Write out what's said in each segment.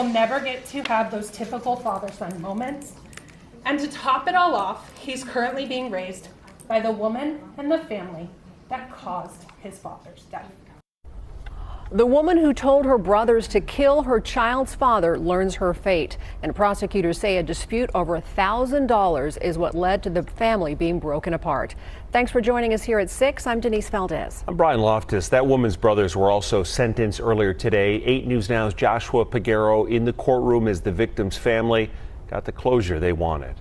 will never get to have those typical father-son moments. And to top it all off, he's currently being raised by the woman and the family that caused his father's death. The woman who told her brothers to kill her child's father learns her fate, and prosecutors say a dispute over $1,000 is what led to the family being broken apart. Thanks for joining us here at 6. I'm Denise Valdez. I'm Brian Loftus. That woman's brothers were also sentenced earlier today. 8 News Now's Joshua Peguero in the courtroom as the victim's family got the closure they wanted.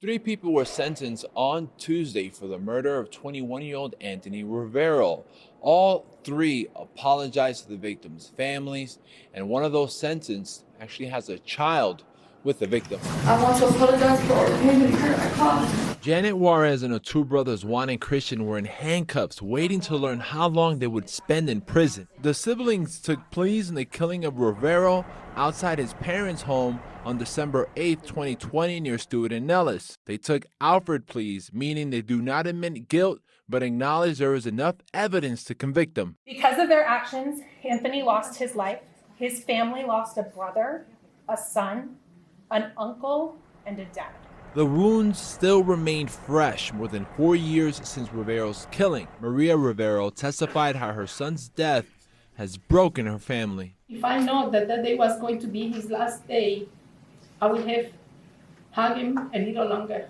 3 people were sentenced on Tuesday for the murder of 21-year-old Anthony Rivero. All 3 apologized to the victims' families, and one of those sentenced actually has a child with the victim. I want to apologize for all the pain and hurt I caused. Janet Juarez and her 2 brothers, Juan and Christian, were in handcuffs waiting to learn how long they would spend in prison. The siblings took pleas in the killing of Rivero outside his parents' home on December 8, 2020 near Stewart and Nellis. They took Alfred pleas, meaning they do not admit guilt but acknowledge there is enough evidence to convict them. Because of their actions, Anthony lost his life. His family lost a brother, a son, an uncle, and a dad. The wounds still remain fresh more than 4 years since Rivero's killing. Maria Rivero testified how her son's death has broken her family. If I know that that day was going to be his last day, I would have hugged him a little longer,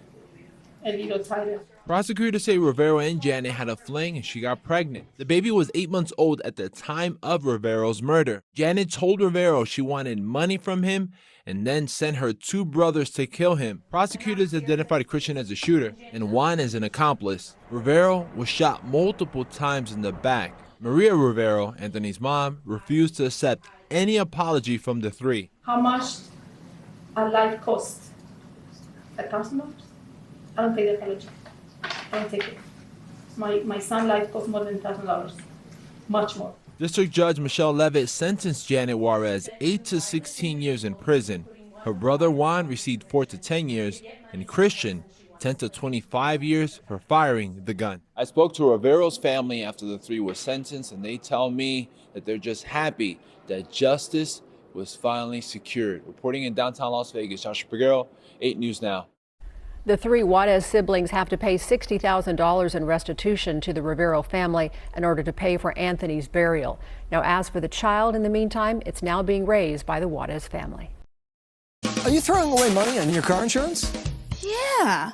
a little tighter. Prosecutors say Rivero and Janet had a fling and she got pregnant. The baby was 8 months old at the time of Rivero's murder. Janet told Rivero she wanted money from him and then sent her 2 brothers to kill him. Prosecutors identified Christian as the shooter and Juan as an accomplice. Rivero was shot multiple times in the back. Maria Rivero, Anthony's mom, refused to accept any apology from the 3. How much a life costs? $1,000? I don't take the apology. I don't take it. My son's life costs more than $1,000. Much more. District Judge Michelle Levitt sentenced Janet Juarez 8 to 16 years in prison. Her brother Juan received 4 to 10 years, and Christian 10 to 25 years for firing the gun. I spoke to Rivero's family after the 3 were sentenced, and they tell me that they're just happy that justice was finally secured. Reporting in downtown Las Vegas, Joshua Peguero, 8 News Now. The 3 Juarez siblings have to pay $60,000 in restitution to the Rivero family in order to pay for Anthony's burial. Now, as for the child, in the meantime, it's now being raised by the Juarez family. Are you throwing away money on your car insurance? Yeah.